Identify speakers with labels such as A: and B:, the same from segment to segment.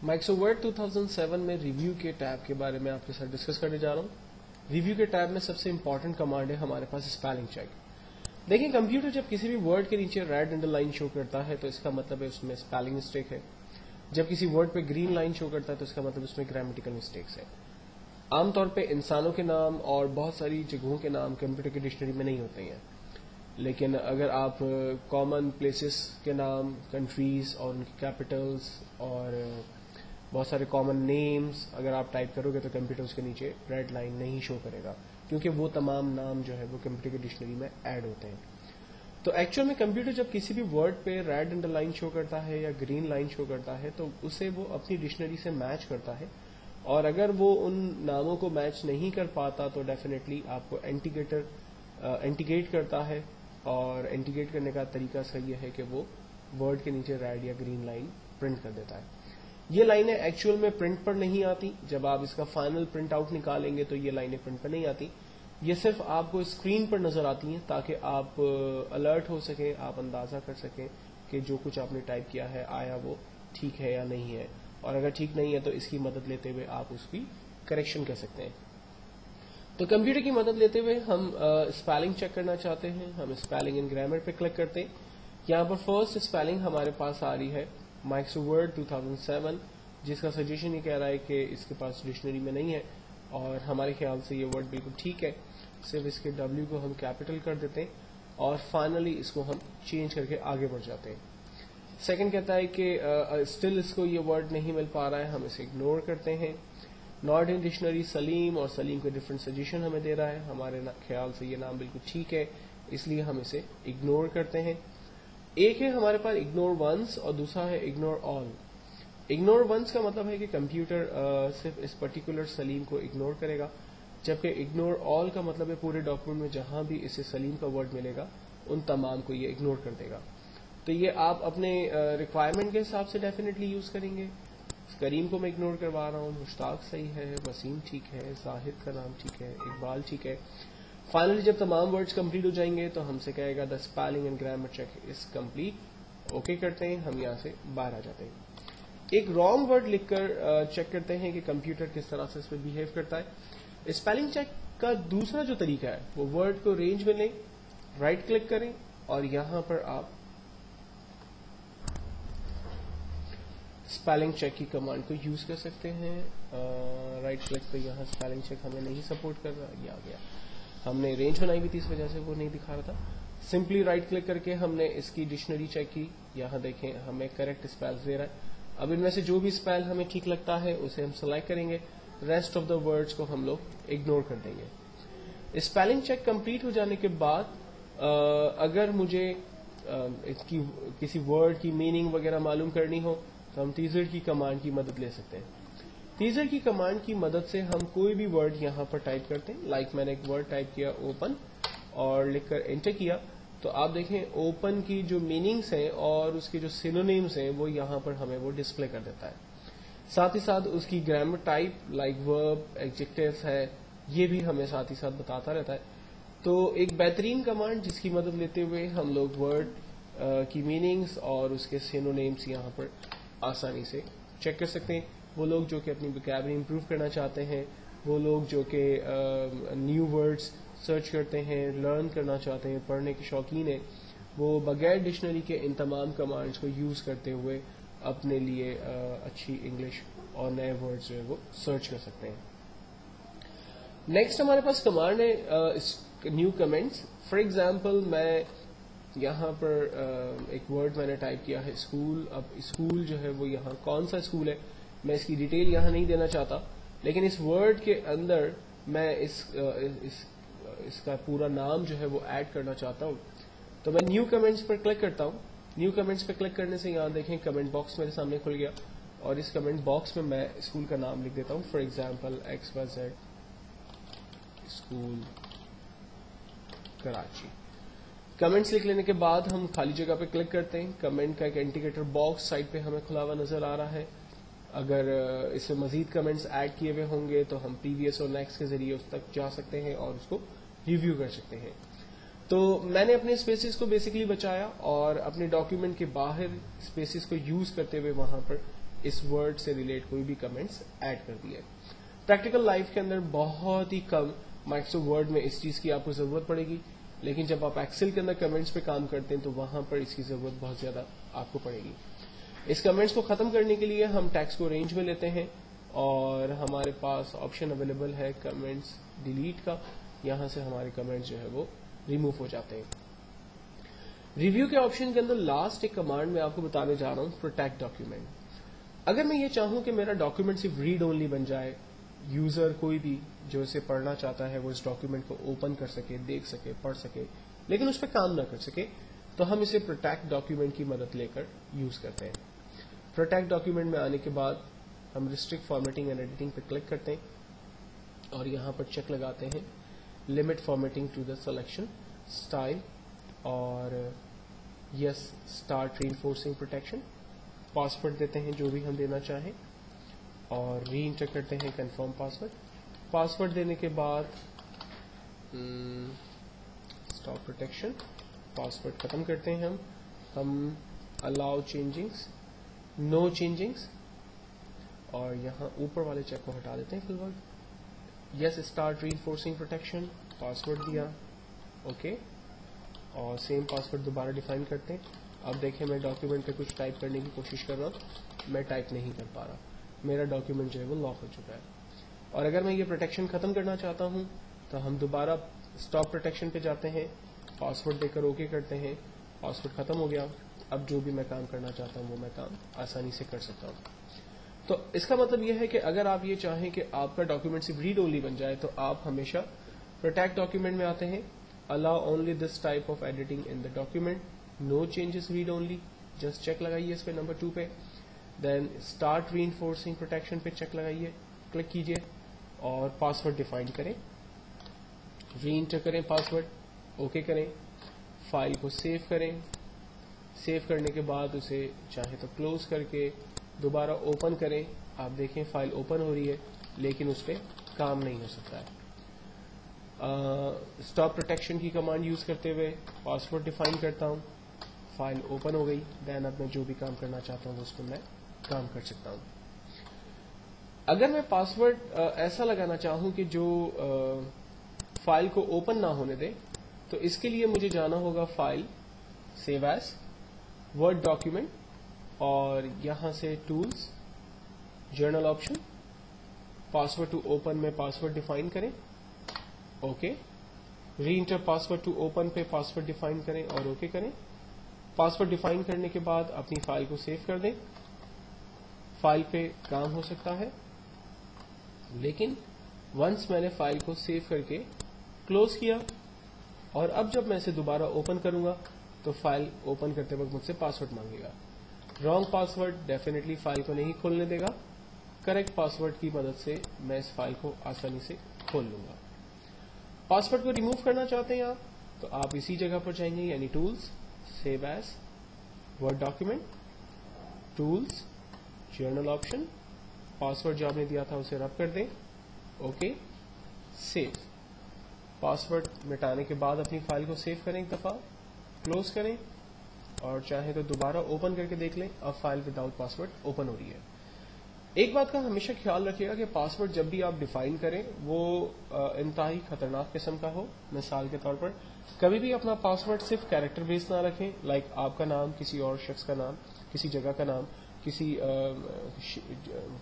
A: Microsoft word 2007 में review के tab के बारे में आपके साथ डिस्कस करने जा रहा हूँ। रिव्यू के टैब में सबसे इंपॉर्टेंट कमांड है हमारे पास स्पेलिंग चेक। देखिए, कंप्यूटर जब किसी भी वर्ड के नीचे रेड अंडरलाइन शो करता है तो इसका मतलब है उसमें स्पेलिंग मिस्टेक है। जब किसी वर्ड पे ग्रीन लाइन शो करता है तो इसका मतलब उसमें ग्रामेटिकल मिस्टेक्स है। आमतौर पे इंसानों के नाम और बहुत सारी जगहों के नाम कंप्यूटर की डिक्शनरी में नहीं होते हैं, लेकिन अगर आप कॉमन प्लेसेस के नाम, कंट्रीज और उनकी कैपिटल्स और बहुत सारे कॉमन नेम्स अगर आप टाइप करोगे तो कंप्यूटर उसके नीचे रेड लाइन नहीं शो करेगा, क्योंकि वो तमाम नाम जो है वो कंप्यूटर की डिक्शनरी में ऐड होते हैं। तो एक्चुअल में कंप्यूटर जब किसी भी वर्ड पे रेड अंडरलाइन शो करता है या ग्रीन लाइन शो करता है तो उसे वो अपनी डिक्शनरी से मैच करता है, और अगर वो उन नामों को मैच नहीं कर पाता तो डेफिनेटली आपको एंटीगेट करता है। और एंटीगेट करने का तरीका सही है कि वो वर्ड के नीचे रेड या ग्रीन लाइन प्रिंट कर देता है। ये लाइनें एक्चुअल में प्रिंट पर नहीं आती। जब आप इसका फाइनल प्रिंट आउट निकालेंगे तो ये लाइनें प्रिंट पर नहीं आती, ये सिर्फ आपको स्क्रीन पर नजर आती हैं ताकि आप अलर्ट हो सकें, आप अंदाजा कर सकें कि जो कुछ आपने टाइप किया है आया वो ठीक है या नहीं है, और अगर ठीक नहीं है तो इसकी मदद लेते हुए आप उसकी करेक्शन कर सकते हैं। तो कंप्यूटर की मदद लेते हुए हम स्पेलिंग चेक करना चाहते हैं। हम स्पेलिंग इन ग्रामर पे क्लिक करते हैं। यहाँ पर फर्स्ट स्पेलिंग हमारे पास आ रही है माइक्रोसॉफ्ट वर्ड 2007, जिसका सजेशन ये कह रहा है कि इसके पास डिक्शनरी में नहीं है, और हमारे ख्याल से ये वर्ड बिल्कुल ठीक है। सिर्फ इसके W को हम कैपिटल कर देते हैं और फाइनली इसको हम चेंज करके आगे बढ़ जाते हैं। सेकंड कहता है कि स्टिल इसको ये वर्ड नहीं मिल पा रहा है, हम इसे इग्नोर करते हैं। नॉट इन डिक्शनरी सलीम, और सलीम को डिफरेंट सजेशन हमें दे रहा है। हमारे ख्याल से ये नाम बिल्कुल ठीक है, इसलिए हम इसे इग्नोर करते हैं। एक है हमारे पास इग्नोर वंस और दूसरा है इग्नोर ऑल। इग्नोर वंस का मतलब है कि कंप्यूटर सिर्फ इस पर्टिकुलर सलीम को इग्नोर करेगा, जबकि इग्नोर ऑल का मतलब है पूरे डॉक्यूमेंट में जहां भी इसे सलीम का वर्ड मिलेगा उन तमाम को ये इग्नोर कर देगा। तो ये आप अपने रिक्वायरमेंट के हिसाब से डेफिनेटली यूज करेंगे। करीम को मैं इग्नोर करवा रहा हूँ, मुश्ताक सही है, वसीम ठीक है, जाहिद का नाम ठीक है, इकबाल ठीक है। फाइनली जब तमाम वर्ड्स कंप्लीट हो जाएंगे तो हमसे कहेगा the spelling and grammar check is complete. Okay करते हैं, हम यहाँ से बाहर आ जाते हैं। एक रॉन्ग वर्ड लिखकर चेक करते हैं कि कंप्यूटर किस तरह से इस पर बिहेव करता है। स्पेलिंग चेक का दूसरा जो तरीका है वो वर्ड को रेंज में लें, राइट क्लिक करें और यहां पर आप स्पेलिंग चेक की कमांड को यूज कर सकते हैं। राइट क्लिक पे यहाँ स्पेलिंग चेक हमें नहीं सपोर्ट कर रहा, ये आ गया। हमने रेंज बनाई हुई थी, इस वजह से वो नहीं दिखा रहा था। सिंपली राइट क्लिक करके हमने इसकी डिक्शनरी चेक की। यहाँ देखें हमें करेक्ट स्पेल दे रहा है। अब इनमें से जो भी स्पेल हमें ठीक लगता है उसे हम सेलेक्ट करेंगे, रेस्ट ऑफ द वर्ड्स को हम लोग इग्नोर कर देंगे। स्पेलिंग चेक कंप्लीट हो जाने के बाद अगर मुझे इसकी किसी वर्ड की मीनिंग वगैरह मालूम करनी हो तो हम टीजर की कमांड की मदद ले सकते हैं। टीजर की कमांड की मदद से हम कोई भी वर्ड यहाँ पर टाइप करते हैं। लाइक मैंने एक वर्ड टाइप किया ओपन और लिखकर एंटर किया, तो आप देखें ओपन की जो मीनिंग्स हैं और उसके जो सिनोनिम्स हैं वो यहाँ पर हमें वो डिस्प्ले कर देता है। साथ ही साथ उसकी grammar type like verb, adjectives है, ये भी हमें साथ ही साथ बताता रहता है। तो एक बेहतरीन कमांड जिसकी मदद लेते हुए हम लोग वर्ड की मीनिंग्स और उसके सिनोनिम्स यहाँ पर आसानी से चेक कर सकते हैं। वो लोग जो कि अपनी वोकैबुलरी इंप्रूव करना चाहते हैं, वो लोग जो कि न्यू वर्ड्स सर्च करते हैं, लर्न करना चाहते हैं, पढ़ने के शौकीन हैं, वो बगैर डिक्शनरी के इन तमाम कमांड्स को यूज करते हुए अपने लिए अच्छी इंग्लिश और नए वर्ड्स जो है वो सर्च कर सकते हैं। नेक्स्ट हमारे पास कमांड है न्यू कमेंट्स। फॉर एग्जाम्पल मैं यहाँ पर एक वर्ड मैंने टाइप किया है स्कूल। अब स्कूल जो है वो यहाँ कौन सा स्कूल है मैं इसकी डिटेल यहाँ नहीं देना चाहता, लेकिन इस वर्ड के अंदर मैं इसका पूरा नाम जो है वो ऐड करना चाहता हूँ। तो मैं न्यू कमेंट्स पर क्लिक करता हूँ। न्यू कमेंट्स पर क्लिक करने से यहाँ देखें कमेंट बॉक्स मेरे सामने खुल गया, और इस कमेंट बॉक्स में मैं स्कूल का नाम लिख देता हूँ। For example XYZ school Karachi. Comments लिख लेने के बाद हम खाली जगह पे क्लिक करते हैं। कमेंट का एक इंडिकेटर बॉक्स साइड पे हमें खुला हुआ नजर आ रहा है। अगर इसमें मजीद कमेंट्स ऐड किए हुए होंगे तो हम प्रीवियस और नेक्स्ट के जरिए उस तक जा सकते हैं और उसको रिव्यू कर सकते हैं। तो मैंने अपने स्पेसेस को बेसिकली बचाया और अपने डॉक्यूमेंट के बाहर स्पेसेस को यूज करते हुए वहां पर इस वर्ड से रिलेट कोई भी कमेंट्स ऐड कर दिए. प्रैक्टिकल लाइफ के अंदर बहुत ही कम माइक्रोसॉफ्ट वर्ड में इस चीज की आपको जरूरत पड़ेगी, लेकिन जब आप एक्सेल के अंदर कमेंट्स पे काम करते हैं तो वहां पर इसकी जरूरत बहुत ज्यादा आपको पड़ेगी. इस कमेंट्स को खत्म करने के लिए हम टेक्स्ट को रेंज में लेते हैं और हमारे पास ऑप्शन अवेलेबल है कमेंट्स डिलीट का. यहां से हमारे कमेंट्स जो है वो रिमूव हो जाते हैं. रिव्यू के ऑप्शन के अंदर लास्ट एक कमांड मैं आपको बताने जा रहा हूं, प्रोटेक्ट डॉक्यूमेंट. अगर मैं ये चाहूं कि मेरा डॉक्यूमेंट सिर्फ रीड ओनली बन जाए, यूजर कोई भी जो इसे पढ़ना चाहता है वो इस डॉक्यूमेंट को ओपन कर सके, देख सके, पढ़ सके, लेकिन उस पर काम ना कर सके, तो हम इसे प्रोटेक्ट डॉक्यूमेंट की मदद लेकर यूज करते हैं. प्रोटेक्ट डॉक्यूमेंट में आने के बाद हम रिस्ट्रिक्ट फॉर्मेटिंग एंड एडिटिंग पे क्लिक करते हैं और यहां पर चेक लगाते हैं limit formatting to the selection style और yes start reinforcing protection. Password देते हैं जो भी हम देना चाहें और री इंटर करते हैं कंफर्म पासवर्ड. पासवर्ड देने के बाद स्टॉप प्रोटेक्शन, पासवर्ड खत्म करते हैं हम अलाउ चेंजिंग्स, नो चेंजिंग्स और यहां ऊपर वाले चेक को हटा देते हैं फिलहाल. Yes start reinforcing protection, password दिया, ओके, और सेम पासवर्ड दोबारा डिफाइन करते हैं. अब देखें मैं डॉक्यूमेंट पे कुछ टाइप करने की कोशिश कर रहा हूं, मैं टाइप नहीं कर पा रहा, मेरा डॉक्यूमेंट जो है वो लॉक हो चुका है. और अगर मैं ये प्रोटेक्शन खत्म करना चाहता हूं तो हम दोबारा स्टॉप प्रोटेक्शन पे जाते हैं, पासवर्ड देकर ओके करते हैं, पासवर्ड खत्म हो गया. अब जो भी मैं काम करना चाहता हूं वो मैं काम आसानी से कर सकता हूं. तो इसका मतलब यह है कि अगर आप ये चाहें कि आपका डॉक्यूमेंट सिर्फ रीड ओनली बन जाए तो आप हमेशा प्रोटेक्ट डॉक्यूमेंट में आते हैं, allow only this type of editing in the document, no changes read only, just check लगाइए इस पे नंबर 2 पे. देन स्टार्ट रीइंफोर्सिंग प्रोटेक्शन पे चेक लगाइए, क्लिक कीजिए और पासवर्ड डिफाइन करें, री इंटर करें पासवर्ड, ओके करें, फाइल को सेव करें. सेव करने के बाद उसे चाहे तो क्लोज करके दोबारा ओपन करें. आप देखें फाइल ओपन हो रही है लेकिन उस पर काम नहीं हो सकता है. स्टॉप प्रोटेक्शन की कमांड यूज करते हुए पासवर्ड डिफाइन करता हूं, फाइल ओपन हो गई. देन अब मैं जो भी काम करना चाहता हूं उस पर मैं काम कर सकता हूं. अगर मैं पासवर्ड ऐसा लगाना चाहूं कि जो फाइल को ओपन ना होने दे, तो इसके लिए मुझे जाना होगा file, save as, word document और यहां से tools, general option, password to open में पासवर्ड डिफाइन करें, okay, reenter password to open पे पासवर्ड डिफाइन करें और ओके करें. पासवर्ड डिफाइन करने के बाद अपनी फाइल को सेव कर दें. फाइल पे काम हो सकता है, लेकिन वंस मैंने फाइल को सेव करके क्लोज किया और अब जब मैं इसे दोबारा ओपन करूंगा तो फाइल ओपन करते वक्त मुझसे पासवर्ड मांगेगा. रॉन्ग पासवर्ड डेफिनेटली फाइल को नहीं खोलने देगा. करेक्ट पासवर्ड की मदद से मैं इस फाइल को आसानी से खोल लूंगा. पासवर्ड को रिमूव करना चाहते हैं आप तो आप इसी जगह पर जाएंगे, यानी tools, save as, word document, tools, general option, password जो आपने दिया था उसे रब कर दें, ओके, सेव. पासवर्ड मिटाने के बाद अपनी फाइल को सेव करें, एक दफा क्लोज करें और चाहे तो दोबारा ओपन करके देख लें. अब फाइल विदाउट पासवर्ड ओपन हो रही है. एक बात का हमेशा ख्याल रखिएगा कि पासवर्ड जब भी आप डिफाइन करें वो इंतहाई खतरनाक किस्म का हो. मिसाल के तौर पर कभी भी अपना पासवर्ड सिर्फ कैरेक्टर बेस्ड ना रखें, लाइक आपका नाम, किसी और शख्स का नाम, किसी जगह का नाम, किसी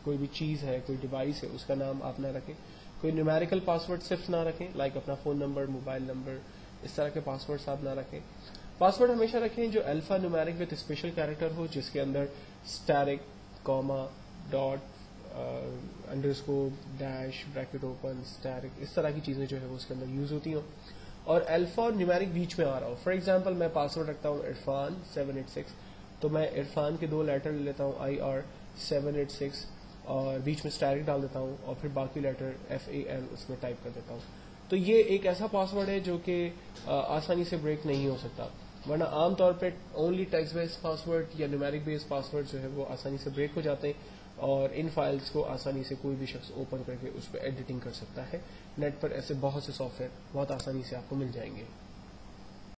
A: कोई भी चीज है, कोई डिवाइस है उसका नाम आप ना रखें. कोई न्यूमेरिकल पासवर्ड सिर्फ ना रखें, लाइक अपना फोन नंबर, मोबाइल नंबर, इस तरह के पासवर्ड्स आप ना रखें. पासवर्ड हमेशा रखें जो alpha numeric with special character हो, जिसके अंदर asterisk, comma, dot, underscore, dash, bracket open, asterisk, इस तरह की चीजें जो है वो उसके अंदर यूज होती हों और अल्फा और न्यूमेरिक बीच में आ रहा हो. फॉर एग्जांपल मैं पासवर्ड रखता हूँ इरफान 786, तो मैं इरफान के 2 लेटर ले लेता हूँ IR 786 और बीच में स्टैरिक डाल देता हूँ और फिर बाकी लेटर FAL उसमें टाइप कर देता हूँ. तो ये एक ऐसा पासवर्ड है जो कि आसानी से ब्रेक नहीं हो सकता, वरना आमतौर पे ओनली टेक्स्ट बेस्ड पासवर्ड या न्यूमेरिक बेस्ड पासवर्ड जो है वो आसानी से ब्रेक हो जाते हैं और इन फाइल्स को आसानी से कोई भी शख्स ओपन करके उस पर एडिटिंग कर सकता है. नेट पर ऐसे बहुत से सॉफ्टवेयर बहुत आसानी से आपको मिल जाएंगे.